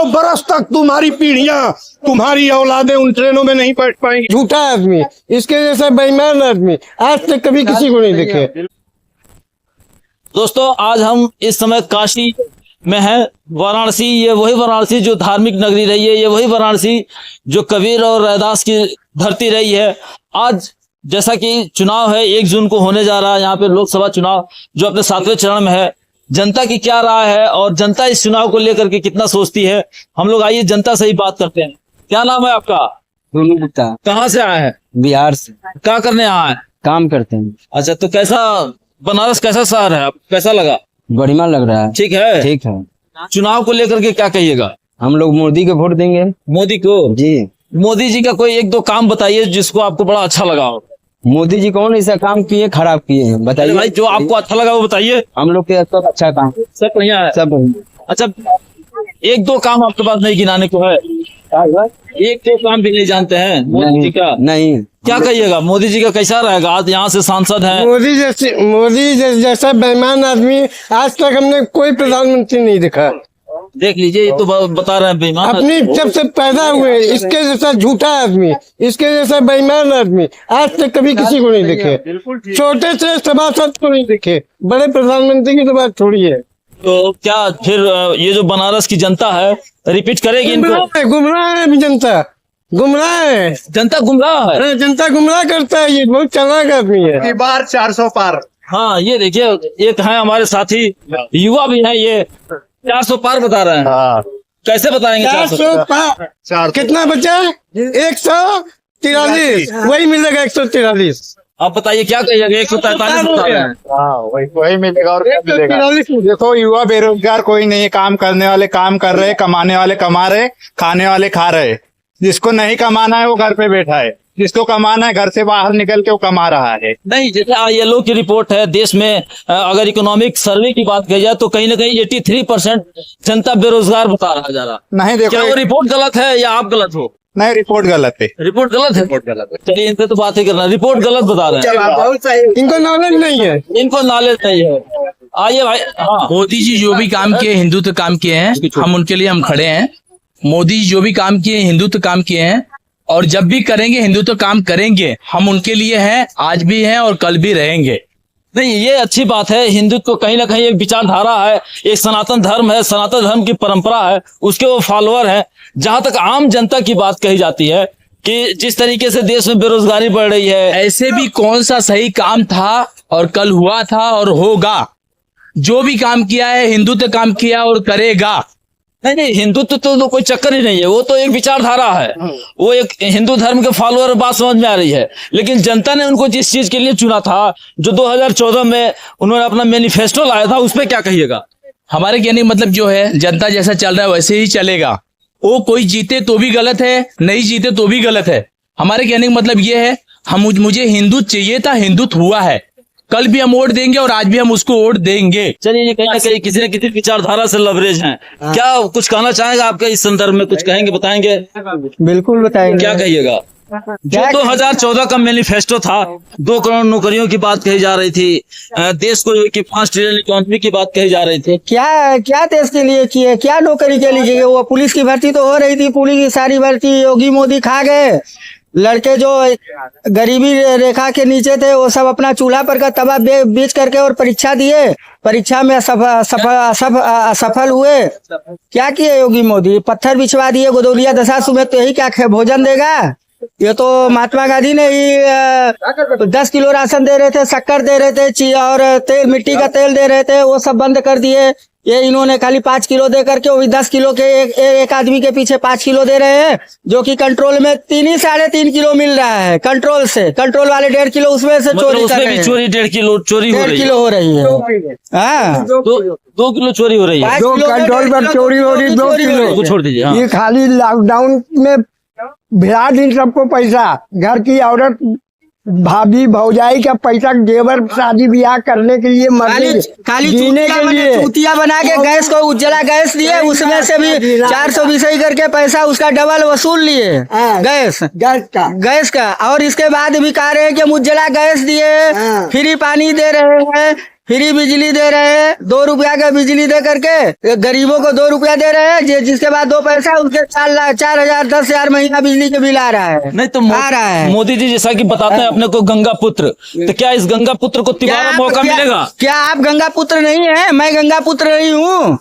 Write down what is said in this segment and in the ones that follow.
बरस तक तुम्हारी पीढ़ियां, तुम्हारी औलादें उन ट्रेनों में नहीं बैठ पाएंगी। झूठा आदमी, इसके जैसा बेईमान आदमी आज तक कभी किसी को नहीं देखे। दोस्तों, आज हम इस समय काशी में है। वाराणसी, ये वही वाराणसी जो धार्मिक नगरी रही है, ये वही वाराणसी जो कबीर और रैदास की धरती रही है। आज जैसा कि चुनाव है, 1 जून को होने जा रहा है यहाँ पे लोकसभा चुनाव जो अपने 7वें चरण में है। जनता की क्या राय है और जनता इस चुनाव को लेकर के कितना सोचती है, हम लोग आइए जनता से ही बात करते हैं। क्या नाम है आपका? दोनों गुप्ता। कहाँ से आए हैं? बिहार से। क्या करने आए हैं? काम करते हैं। अच्छा, तो कैसा बनारस कैसा शहर है, कैसा लगा? बढ़िया लग रहा है। ठीक है, ठीक है। चुनाव को लेकर के क्या कहिएगा? हम लोग मोदी को वोट देंगे। मोदी को? जी। मोदी जी का कोई 1-2 काम बताइए जिसको आपको बड़ा अच्छा लगा हो। मोदी जी कौन ऐसा काम किए खराब किए हैं बताइए भाई, जो आपको अच्छा लगा वो बताइए। हम लोग के सब अच्छा काम, सब बढ़िया है, सब बढ़िया। अच्छा, 1-2 काम आपके पास नहीं गिनाने को है? 1-2 काम भी नहीं जानते हैं मोदी जी का? नहीं। क्या कहिएगा, मोदी जी का कैसा रहेगा? आज यहाँ से सांसद हैं। मोदी जैसा बेईमान आदमी आज तक हमने कोई प्रधानमंत्री नहीं देखा। देख लीजिए, ये तो बता रहे हैं बेईमान। अपनी जब से पैदा हुए इसके जैसा झूठा आदमी, इसके जैसा बेईमान आदमी आज तक कभी किसी को नहीं देखे। छोटे से सभासद को नहीं देखे, बड़े प्रधानमंत्री की तो बात छोड़िए। तो क्या फिर ये जो बनारस की जनता है रिपीट करेगी इनको? गुमराह है अभी जनता, गुमराह है जनता, गुमराह है। जनता, गुमराह करता है। ये बहुत चालाक आदमी है। बार 400 पार। हाँ, ये देखिए, एक है हमारे साथी युवा भी है, ये 400 पार बता रहे हैं। हाँ। कैसे बताएंगे 400 पार? कितना बचा? 143, वही मिलेगा 143। आप बताइए क्या कहिएगा? 143 बता रहे हैं। वही मिलेगा और क्या मिलेगा? देखो, युवा बेरोजगार कोई नहीं है, काम करने वाले काम कर रहे, कमाने वाले कमा रहे, खाने वाले खा रहे। जिसको नहीं कमाना है वो घर पे बैठा है, जिसको कमाना है घर से बाहर निकल के वो कमा रहा है। नहीं, जैसे ILO की रिपोर्ट है, देश में अगर इकोनॉमिक सर्वे की बात की जाए तो कहीं ना कहीं 83% जनता बेरोजगार बता रहा जा रहा। नहीं, देखो, क्या वो रिपोर्ट गलत है या आप गलत हो? नहीं, रिपोर्ट गलत है। रिपोर्ट गलत है? रिपोर्ट गलत है। चलिए, इनसे तो बात ही करना, रिपोर्ट गलत बता रहे हैं। इनको नॉलेज नहीं है, इनको नॉलेज नहीं है। आइए भाई। हाँ, मोदी जी जो भी काम किए, हिंदुत्व काम किए हैं, हम उनके लिए हम खड़े हैं। मोदी जी जो भी काम किए, हिंदुत्व काम किए हैं और जब भी करेंगे हिंदुत्व काम करेंगे। हम उनके लिए हैं, आज भी हैं और कल भी रहेंगे। नहीं, ये अच्छी बात है। हिंदुत्व कहीं ना कहीं एक विचारधारा है, एक सनातन धर्म है, सनातन धर्म की परंपरा है, उसके वो फॉलोअर हैं। जहां तक आम जनता की बात कही जाती है कि जिस तरीके से देश में बेरोजगारी बढ़ रही है, ऐसे भी कौन सा सही काम था और कल हुआ था और होगा? जो भी काम किया है हिंदुत्व काम किया और करेगा। नहीं, हिंदुत्व तो कोई चक्कर ही नहीं है, वो तो एक विचारधारा है, वो एक हिंदू धर्म के फॉलोअर, बात समझ में आ रही है। लेकिन जनता ने उनको जिस चीज के लिए चुना था, जो 2014 में उन्होंने अपना मैनिफेस्टो लाया था, उस पर क्या कहिएगा? हमारे कहने का मतलब जो है, जनता जैसा चल रहा है वैसे ही चलेगा। वो कोई जीते तो भी गलत है, नहीं जीते तो भी गलत है। हमारे कहने का मतलब ये है, मुझे हिंदुत्व चाहिए था, हिंदुत्व हुआ है। कल भी हम वोट देंगे और आज भी हम उसको वोट देंगे। चलिए, ये कहीं ना कहीं किसी न किसी विचारधारा से लवरेज हैं। क्या कुछ कहना चाहेंगे आपके इस संदर्भ में? कुछ कहेंगे, बताएंगे? बिल्कुल बताएंगे। क्या कहिएगा? जो 2014 का मैनिफेस्टो था, 2 करोड़ नौकरियों की बात कही जा रही थी, देश को 5 ट्रिलियन इकोनॉमी की बात कही जा रही थी। क्या देश के लिए किए, क्या नौकरी के लिए किए? वो पुलिस की भर्ती तो हो रही थी, पुलिस की सारी भर्ती योगी मोदी खा गए। लड़के जो गरीबी रेखा के नीचे थे वो सब अपना चूल्हा पर का तवा बेच करके और परीक्षा दिए, परीक्षा में असफल हुए। क्या किए योगी मोदी? पत्थर बिछवा दिए गोदौलिया दशा में, तो यही क्या भोजन देगा? ये तो महात्मा गांधी ने ही 10 किलो राशन दे रहे थे, शक्कर दे रहे थे और तेल, मिट्टी का तेल दे रहे थे, वो सब बंद कर दिए। ये इन्होंने खाली 5 किलो दे करके वो भी 10 किलो के एक आदमी के पीछे 5 किलो दे रहे हैं, जो कि कंट्रोल में 3.5 किलो मिल रहा है कंट्रोल से। कंट्रोल वाले 1.5 किलो उसमें से चोरी कर रहे हैं। चोरी 1.5 किलो चोरी हो रही है। 1.5 किलो हो रही है। हाँ, 2 किलो चोरी हो रही है। 2 कंट्रोल पर चोरी हो रही, 2 किलो। छोड़ दीजिए। हाँ। ये खाली लॉकडाउन में भिड़ा दी सबको पैसा, घर की औरत भाभी भौजाई का पैसा जेवर शादी ब्याह करने के लिए, खाली जीने के लिए चूतिया बना के गैस को उज्ज्वला गैस दिए, उसमें से भी 420 करके पैसा उसका डबल वसूल लिए। गैस का और इसके बाद भी कह रहे हैं कि उज्ज्वला गैस दिए, फ्री पानी दे रहे हैं, फ्री बिजली दे रहे हैं, 2 रुपया का बिजली दे करके गरीबों को 2 रुपया दे रहे हैं, जिसके बाद 2 पैसा उसके 4,000 10,000 महीना बिजली के बिल आ रहा है। नहीं तो आ रहा है। मोदी जी जैसा कि बताते हैं अपने को गंगा पुत्र, तो क्या इस गंगा पुत्र को तिबारा मौका मिलेगा? क्या आप गंगा पुत्र नहीं है? मैं गंगा पुत्र नहीं हूँ।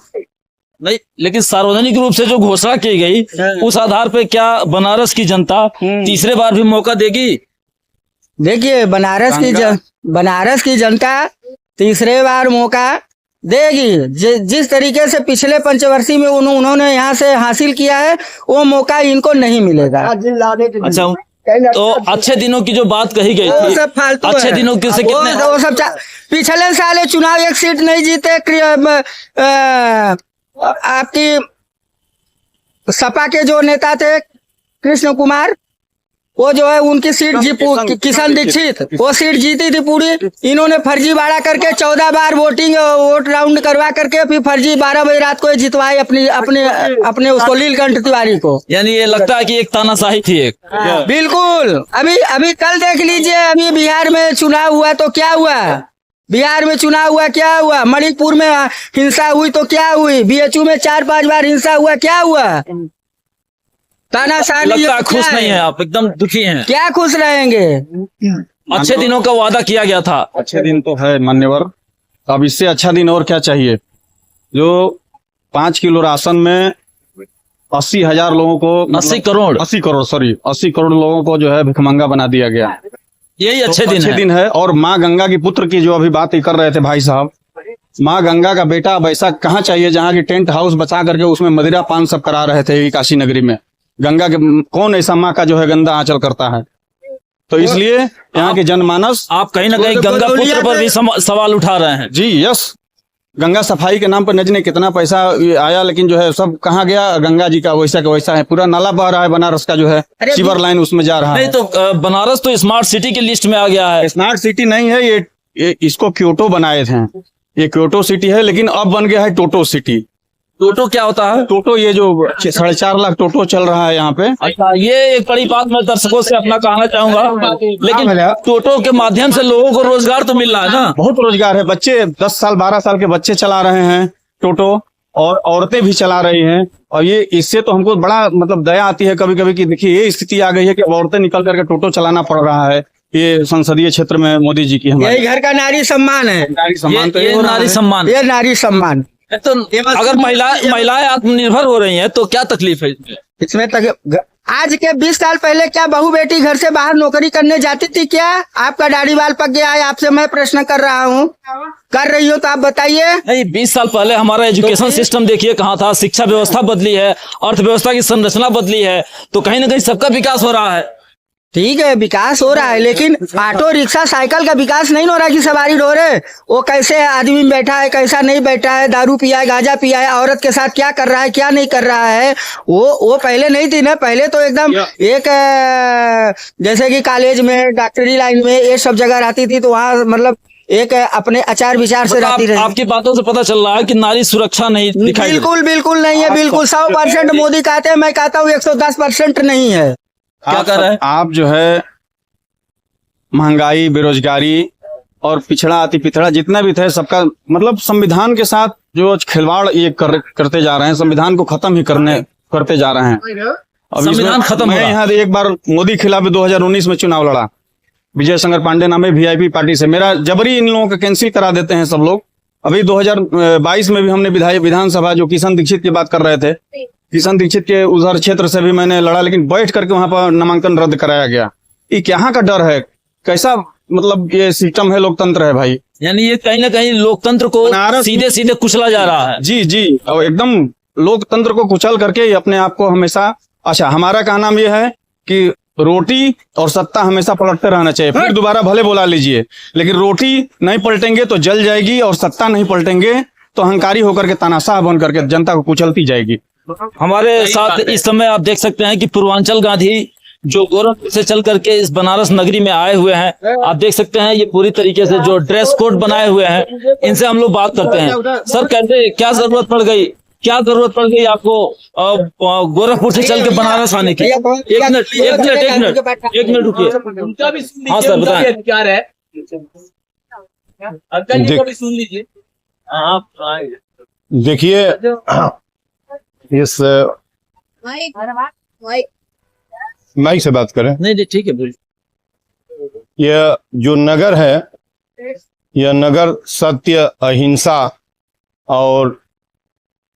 नहीं, लेकिन सार्वजनिक रूप से जो घोषणा की गई उस आधार पे क्या बनारस की जनता तीसरे बार भी मौका देगी? देखिए, बनारस की जनता तीसरे बार मौका देगी। जिस तरीके से पिछले पंचवर्षीय में उन्होंने यहाँ से हासिल किया है, वो मौका इनको नहीं मिलेगा। अच्छा, तो अच्छे दिनों की जो बात कही गई वो थी, सब फालतू अच्छे है। दिनों के से कितने वो सब पिछले साल चुनाव 1 सीट नहीं जीते। आपकी सपा के जो नेता थे कृष्ण कुमार, वो जो है उनकी सीट किशन दीक्षित, वो सीट जीती थी पूरी। इन्होंने फर्जीवाड़ा करके 14 बार वोट राउंड करवा करके फिर फर्जी 12 बजे रात को जितवाए अपने उसको लीलकंठ तिवारी को। यानी ये लगता है कि एक तानाशाही थी एक। बिल्कुल। अभी कल देख लीजिए, अभी बिहार में चुनाव हुआ तो क्या हुआ? बिहार में चुनाव हुआ, क्या हुआ? मणिपुर में हिंसा हुई तो क्या हुई? BHU में 4-5 बार हिंसा हुआ, क्या हुआ? तानाशाही। लगता है खुश नहीं है आप, एकदम दुखी हैं। क्या खुश रहेंगे? अच्छे दिनों का वादा किया गया था। अच्छे दिन तो है मान्यवर, अब इससे अच्छा दिन और क्या चाहिए? जो 5 किलो राशन में 80,000 लोगों को 80 करोड़ 80 करोड़ लोगों को जो है भिखमंगा बना दिया गया। यही अच्छे तो दिन अच्छे है। दिन है। और माँ गंगा की पुत्र की जो अभी बात ही कर रहे थे भाई साहब, माँ गंगा का बेटा अब ऐसा कहाँ चाहिए जहाँ की टेंट हाउस बचा करके उसमें मदिरा पान सब करा रहे थे काशी नगरी में। गंगा के कौन ऐसा माँ का जो है गंदा आंचल करता है? तो इसलिए यहाँ के जनमानस आप कहीं ना कहीं गंगा पुत्र पर भी सवाल उठा रहे हैं। जी यस, गंगा सफाई के नाम पर न जाने कितना पैसा आया, लेकिन जो है सब कहाँ गया? गंगा जी का वैसा का वैसा है। पूरा नाला बह रहा है बनारस का, जो है सीवर लाइन उसमें जा रहा नहीं है। तो बनारस तो स्मार्ट सिटी की लिस्ट में आ गया है। स्मार्ट सिटी नहीं है ये इसको क्योटो बनाए थे। ये क्योटो सिटी है, लेकिन अब बन गया है टोटो सिटी। टोटो क्या होता है? टोटो ये जो 4.5 लाख टोटो चल रहा है यहाँ पे। अच्छा, ये एक बड़ी बात मैं दर्शकों से अपना कहना चाहूंगा, लेकिन टोटो के माध्यम से लोगों को रोजगार तो मिल रहा है ना? बहुत रोजगार है। बच्चे 10 साल 12 साल के बच्चे चला रहे हैं टोटो, और औरतें भी चला रही हैं। और ये इससे तो हमको बड़ा मतलब दया आती है कभी कभी कि देखिए ये स्थिति आ गई है कि औरतें निकल करके टोटो चलाना पड़ रहा है। ये संसदीय क्षेत्र में मोदी जी की हमारे यही घर का नारी सम्मान है। नारी सम्मान तो ये हो रहा नारी है। सम्मान। ये नारी सम्मान। तो अगर महिलाएं आत्मनिर्भर हो रही हैं तो क्या तकलीफ है इसमें? इसमें तक आज के 20 साल पहले क्या बहू बेटी घर से बाहर नौकरी करने जाती थी क्या? आपका दाढ़ी बाल पक गया है, आपसे मैं प्रश्न कर रहा हूँ। कर रही हो तो आप बताइए। नहीं, 20 साल पहले हमारा एजुकेशन सिस्टम देखिए कहाँ था, शिक्षा व्यवस्था बदली है, अर्थव्यवस्था की संरचना बदली है, तो कहीं ना कहीं सबका विकास हो रहा है। ठीक है, विकास हो रहा है, लेकिन ऑटो रिक्शा साइकिल का विकास नहीं हो रहा कि सवारी ढोरे। वो कैसे आदमी बैठा है, कैसा नहीं बैठा है, दारू पिया है, गांजा पिया है, औरत के साथ क्या कर रहा है, क्या नहीं कर रहा है, वो पहले नहीं थी ना। पहले तो एकदम एक जैसे कि कॉलेज में, डॉक्टरी लाइन में, ये सब जगह रहती थी, तो वहाँ मतलब एक अपने आचार विचार से रहती रही। आपकी बातों से पता चल रहा है कि नारी सुरक्षा नहीं दिखाई देती। बिल्कुल नहीं है, बिल्कुल 100% मोदी कहते हैं, मैं कहता हूँ 110% नहीं है। क्या कर रहे हैं आप? जो है महंगाई, बेरोजगारी और पिछड़ा अति पिछड़ा जितना भी थे सबका मतलब संविधान के साथ जो खिलवाड़ ये करते जा रहे हैं, संविधान को खत्म ही करते जा रहे हैं। अब संविधान खत्म मैं यहाँ एक बार मोदी खिलाफ 2019 में चुनाव लड़ा, विजय शंकर पांडे नाम है, VIP पार्टी से। मेरा जबरी इन लोगों का कैंसिल करा देते हैं सब लोग। अभी 2022 में भी हमने विधानसभा जो किशन दीक्षित की बात कर रहे थे, किशन दीक्षित के उधर क्षेत्र से भी मैंने लड़ा, लेकिन बैठ करके वहां पर नामांकन रद्द कराया गया। ये यहाँ का डर है? कैसा मतलब ये सिस्टम है, लोकतंत्र है भाई। यानी ये कहीं ना कहीं लोकतंत्र को सीधे सीधे कुचला जा रहा है। जी और एकदम लोकतंत्र को कुचल करके अपने आप को हमेशा। अच्छा, हमारा कहना ये है कि रोटी और सत्ता हमेशा पलटते रहना चाहिए। फिर दोबारा भले बुला लीजिए, लेकिन रोटी नहीं पलटेंगे तो जल जाएगी, और सत्ता नहीं पलटेंगे तो अहंकारी होकर के तानाशाह बन करके जनता को कुचलती जाएगी। हमारे साथ इस समय आप देख सकते हैं कि पूर्वांचल गांधी जो गोरखपुर से चल करके इस बनारस नगरी में आए हुए हैं। आप देख सकते हैं ये पूरी तरीके से जो ड्रेस कोड बनाए हुए हैं, इनसे हम लोग बात करते हैं। सर, कैसे क्या जरूरत पड़ गई आपको गोरखपुर से चल के बनारस आने की? एक मिनट रुकिए। हाँ सर, बताएं। अंकल जी को भी सुन लीजिए आप। देखिए इस माइक से बात करें। नहीं नहीं ठीक है बोलिए। यह जो नगर है, यह नगर सत्य, अहिंसा और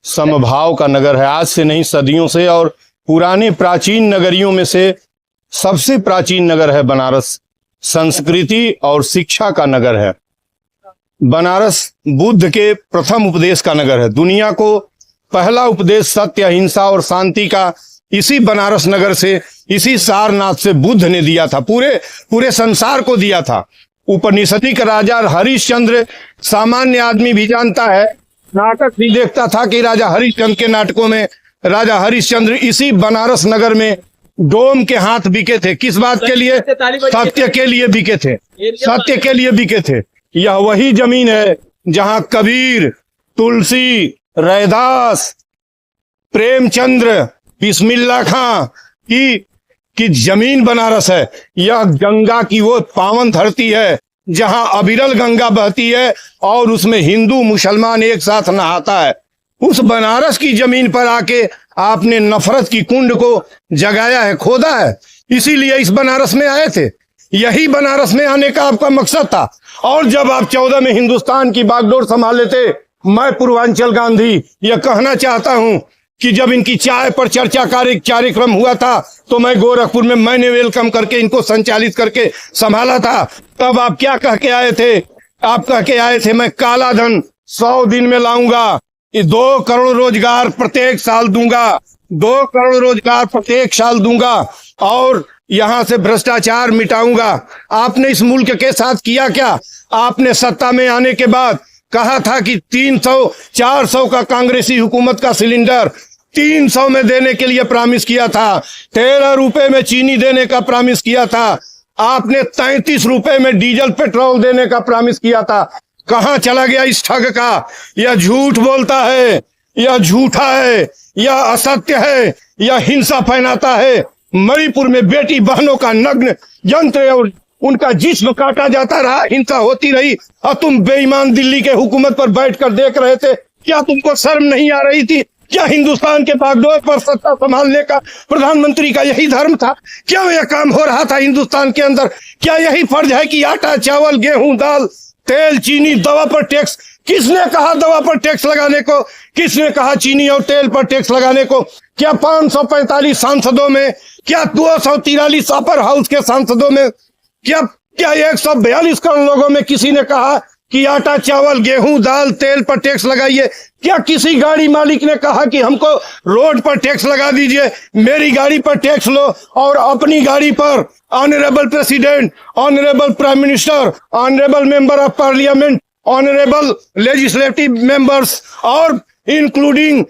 समभाव का नगर है। आज से नहीं, सदियों से, और पुराने प्राचीन नगरियों में से सबसे प्राचीन नगर है बनारस। संस्कृति और शिक्षा का नगर है बनारस। बुद्ध के प्रथम उपदेश का नगर है। दुनिया को पहला उपदेश सत्य, अहिंसा और शांति का इसी बनारस नगर से, इसी सारनाथ से बुद्ध ने दिया था, पूरे संसार को दिया था। उपनिषदिक राजा हरिश्चंद्र, सामान्य आदमी भी जानता है, नाटक भी देखता था कि राजा हरिश्चंद्र के नाटकों में राजा हरिश्चंद्र इसी बनारस नगर में डोम के हाथ बिके थे। किस बात के लिए? सत्य के लिए बिके थे, सत्य के लिए बिके थे। यह वही जमीन है जहां कबीर, तुलसी, रैदास, प्रेमचंद्र, बिस्मिल्लाह खां की जमीन बनारस है। यह गंगा की वो पावन धरती है जहां अविरल गंगा बहती है और उसमें हिंदू मुसलमान एक साथ नहाता है। उस बनारस की जमीन पर आके आपने नफरत की कुंड को जगाया है, खोदा है। इसीलिए इस बनारस में आए थे। यही बनारस में आने का आपका मकसद था। और जब आप 14 में हिंदुस्तान की बागडोर संभाले थे, मैं पूर्वांचल गांधी यह कहना चाहता हूं कि जब इनकी चाय पर चर्चा कार्यक्रम हुआ था तो मैं गोरखपुर में, मैंने वेलकम करके इनको संचालित करके संभाला था। तब आप क्या कह के आए थे? आप कह के आए थे, मैं काला धन 100 दिन में लाऊंगा, 2 करोड़ रोजगार प्रत्येक साल दूंगा, 2 करोड़ रोजगार प्रत्येक साल दूंगा और यहां से भ्रष्टाचार मिटाऊंगा। आपने इस मुल्क के साथ किया क्या? आपने सत्ता में आने के बाद कहा था कि 300-400 का कांग्रेसी हुकूमत का सिलेंडर 300 में देने के लिए प्रॉमिस किया था। 13 रुपए में चीनी देने का प्रॉमिस किया था। आपने 33 रुपए में डीजल पेट्रोल देने का प्रॉमिस किया था। कहां चला गया इस ठग का? यह झूठ बोलता है, यह झूठा है, यह असत्य है, यह हिंसा फैलाता है। मणिपुर में बेटी बहनों का नग्न यंत्र और उनका जिस्म काटा जाता रहा, हिंसा होती रही, और तुम बेईमान दिल्ली के हुकूमत पर बैठकर देख रहे थे। क्या तुमको शर्म नहीं आ रही थी? क्या हिंदुस्तान के बागडोर पर सत्ता संभालने का प्रधानमंत्री का यही धर्म था? क्या यह काम हो रहा था हिंदुस्तान के अंदर? क्या यही फर्ज है कि आटा, चावल, गेहूं, दाल, तेल, चीनी, दवा पर टैक्स? किसने कहा दवा पर टैक्स लगाने को? किसने कहा चीनी और तेल पर टैक्स लगाने को? क्या 545 सांसदों में, क्या 243 अपर हाउस के सांसदों में, क्या 142 करोड़ लोगों में किसी ने कहा कि आटा, चावल, गेहूं, दाल, तेल पर टैक्स लगाइए? क्या किसी गाड़ी मालिक ने कहा कि हमको रोड पर टैक्स लगा दीजिए, मेरी गाड़ी पर टैक्स लो और अपनी गाड़ी पर honourable president, honourable prime minister, honourable member of parliament, honourable legislative members और इंक्लूडिंग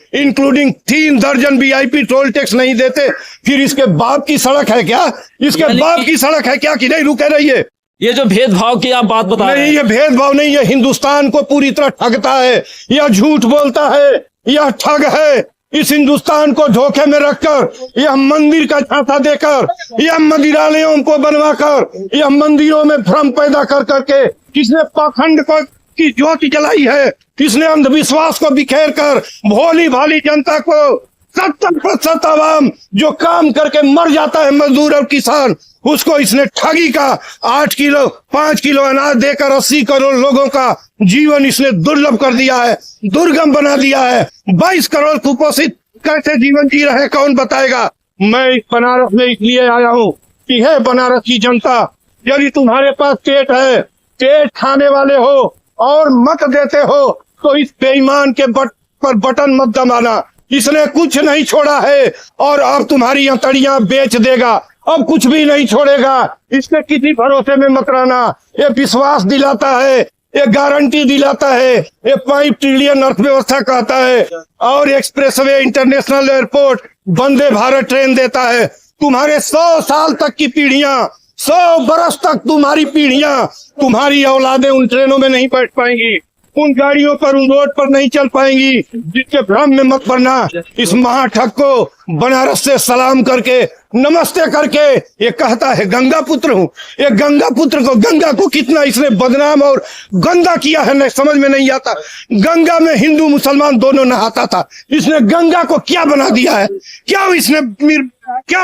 3 दर्जन वीआईपी टोल टैक्स नहीं देते? फिर इसके बाप की सड़क है क्या? इसके बाप की सड़क है क्या कि नहीं? रुके रहिए। ये जो भेदभाव की आप बात बता रहे हैं, नहीं, ये भेदभाव नहीं, ये हिंदुस्तान को पूरी तरह ठगता है, यह झूठ बोलता है, यह ठग है। इस हिंदुस्तान को धोखे में रखकर, यह मंदिर का झांसा देकर, यह मंदिरालयों को बनवाकर, यह मंदिरों में भ्रम पैदा कर करके किसने पाखंड को की ज्योति जलाई है? किसने अंधविश्वास को बिखेर कर भोली भाली जनता को 70% आवाम जो काम करके मर जाता है, मजदूर और किसान, उसको इसने ठगी का 8 किलो 5 किलो अनाज देकर 80 करोड़ लोगों का जीवन इसने दुर्लभ कर दिया है, दुर्गम बना दिया है। 22 करोड़ कुपोषित कैसे जीवन जी रहे, कौन बताएगा? मैं इस बनारस में इसलिए आया हूँ कि है बनारस की जनता, यदि तुम्हारे पास पेट है, पेट खाने वाले हो और मत देते हो तो इस बेईमान के पर बटन मत दबाना। इसने कुछ नहीं छोड़ा है और अब तुम्हारी अंतड़ियां बेच देगा, अब कुछ भी नहीं छोड़ेगा। इसके किसी भरोसे में मत रहना। ये विश्वास दिलाता है, ये गारंटी दिलाता है, ये 5 ट्रिलियन अर्थव्यवस्था कहता है और expressway, international airport, Vande Bharat train देता है। तुम्हारे 100 साल तक की पीढ़ियां, 100 बरस तक तुम्हारी पीढ़ियां, तुम्हारी औलादें उन ट्रेनों में नहीं बैठ पाएंगी। उन गाड़ियों पर उन रोड पर नहीं चल पाएंगी। जिसके भ्रम में मत पड़ना। इस महाठग को बनारस से सलाम करके नमस्ते करके ये कहता है गंगा पुत्र हूँ। ये गंगा पुत्र को, गंगा को कितना इसने बदनाम और गंदा किया है, समझ में नहीं आता। गंगा में हिंदू मुसलमान दोनों नहाता था, इसने गंगा को क्या बना दिया है? क्या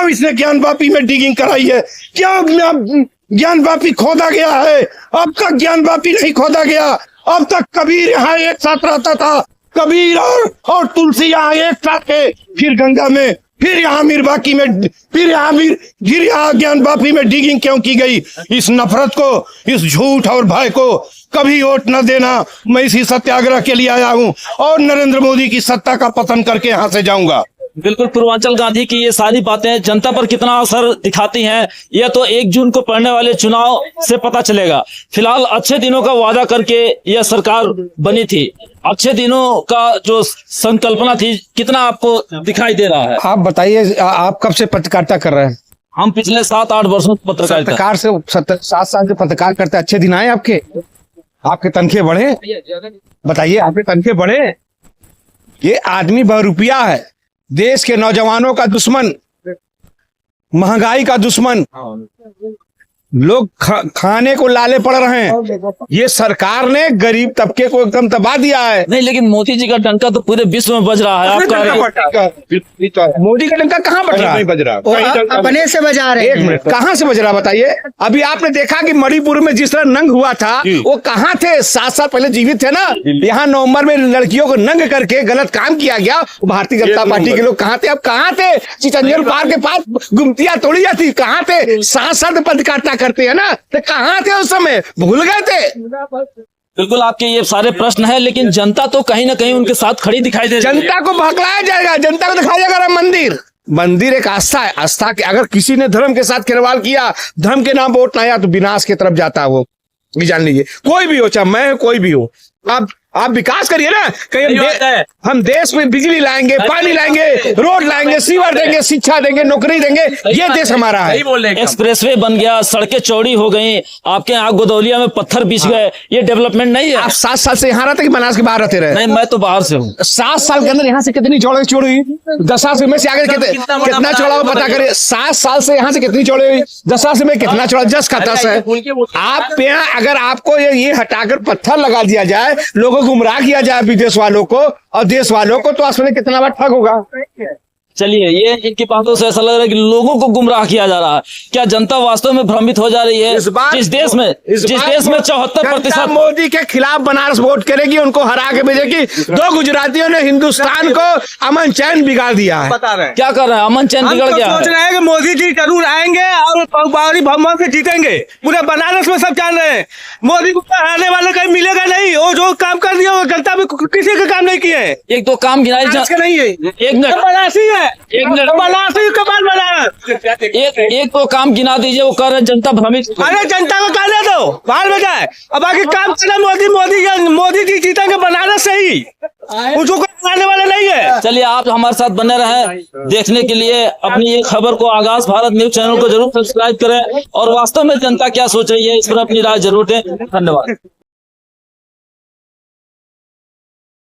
इसने ज्ञानवापी में डिगिंग कराई है? क्या ज्ञानवापी खोदा गया है? अब तक ज्ञानवापी नहीं खोदा गया। अब तक कबीर यहाँ एक साथ रहता था, कबीर और तुलसी यहाँ एक साथ थे। फिर गंगा में, फिर यहाँ मीरबाकी में, फिर यहाँ ज्ञानवापी में डिगिंग क्यों की गई? इस नफरत को, इस झूठ और भय को कभी वोट न देना। मैं इसी सत्याग्रह के लिए आया हूँ और नरेंद्र मोदी की सत्ता का पतन करके यहाँ से जाऊंगा। बिल्कुल, पूर्वांचल गांधी की ये सारी बातें जनता पर कितना असर दिखाती हैं, यह तो 1 जून को पड़ने वाले चुनाव से पता चलेगा। फिलहाल अच्छे दिनों का वादा करके यह सरकार बनी थी। अच्छे दिनों का जो संकल्पना थी, कितना आपको दिखाई दे रहा है? आप बताइए, आप कब से पत्रकारिता कर रहे हैं? हम पिछले 7-8 वर्षों से पत्रकार से 7 साल से पत्रकार करते। अच्छे दिन आए आपके? आपके तनखे बढ़े? बताइए, आपके तनखे बढ़े? ये आदमी बहुरूपिया है, देश के नौजवानों का दुश्मन, महंगाई का दुश्मन। लोग खाने को लाले पड़ रहे हैं। ये सरकार ने गरीब तबके को एकदम दबा दिया है। नहीं, लेकिन मोदी जी का डंका तो पूरे विश्व में बज रहा है। मोदी का डंका कहाँ बज रहा है? बज रहा, अपने से बजा रहे एक मिनट, कहाँ से बज रहा बताइए? अभी आपने देखा कि मणिपुर में जिस तरह नंग हुआ था, वो कहाँ थे? 7 साल पहले जीवित थे ना। यहाँ नवंबर में लड़कियों को नंग करके गलत काम किया गया। भारतीय जनता पार्टी के लोग कहाँ थे? अब कहाँ थे? चितंजन पार्क के पास गुमतियां तोड़ी जाती, कहाँ थे? 7 साल पत्रकारिता करते हैं ना, तो कहाँ थे उस समय? भूल गए थे? बिल्कुल, आपके ये सारे प्रश्न हैं, लेकिन जनता तो कहीं ना कहीं उनके साथ खड़ी दिखाई दे रही है। जनता को भड़काया जाएगा, जनता को दिखाया जाएगा राम मंदिर एक आस्था है। आस्था के अगर किसी ने धर्म के साथ खिलवाड़ किया, धर्म के नाम वोट लाया, तो विनाश की तरफ जाता है वो, ये जान लीजिए। कोई भी हो, चाहे मैं कोई भी हो, आप विकास करिए ना। कहीं हम देश में बिजली लाएंगे, पानी लाएंगे, रोड लाएंगे, सीवर देंगे, शिक्षा देंगे, नौकरी देंगे। ये देश हमारा है। एक्सप्रेसवे बन गया, सड़कें चौड़ी हो गई, आपके यहाँ गोदौलिया में पत्थर बिछ गए, ये डेवलपमेंट नहीं है। आप 7 साल से यहाँ रहते कि बनारस के बाहर रहते रहे? नहीं, मैं तो बाहर से हूँ। 7 साल के अंदर यहाँ से कितनी चौड़ी हुई? 10 साल से में से आगे कितना चौड़ा हो पता करिए। 7 साल से यहाँ से कितनी चौड़ी हुई? 10 साल से में कितना चौड़ा? 10 का 10 है। आप यहाँ अगर आपको ये हटाकर पत्थर लगा दिया जाए, लोगों को गुमराह किया जाए, विदेश वालों को और देश वालों को, तो आसमान कितना बड़ा ठग होगा। चलिए, ये इनकी बातों से ऐसा लग रहा है कि लोगों को गुमराह किया जा रहा है। क्या जनता वास्तव में भ्रमित हो जा रही है? जिस देश में 74% मोदी के खिलाफ बनारस वोट करेगी, उनको हरा के भेजेगी। 2 गुजरातियों ने हिंदुस्तान को अमन चैन बिगाड़ दिया है। क्या कर रहे हैं? अमन चैन बिगड़ गया है। सोच रहे हैं कि मोदी जी जरूर आएंगे और बावरी बहुमत से जीतेंगे। पूरे बनारस में सब जान रहे हैं मोदी को हराने वाले कहीं मिलेगा नहीं। वो जो काम कर दिया वो जनता में किसी का काम नहीं किए हैं। 1-2 काम गिनाई नहीं है, एक मिनट, बनारसी है, एक मिनट, बनारसी के बाद बनारस। एक तो काम गिना दीजिए, वो कर रहे जनता भ्रमित। अरे जनता को कहने दो, बाहर में जाए। अब बाकी काम करना मोदी जी जीतेंगे बनारस से ही, उसको हराने वाला नहीं है। चलिए, आप हमारे साथ बने रहें। देखने के लिए अपनी ये खबर को आगाज भारत न्यूज चैनल को जरूर सब्सक्राइब करें और वास्तव में जनता क्या सोच रही है इस पर अपनी राय जरूर दें। धन्यवाद।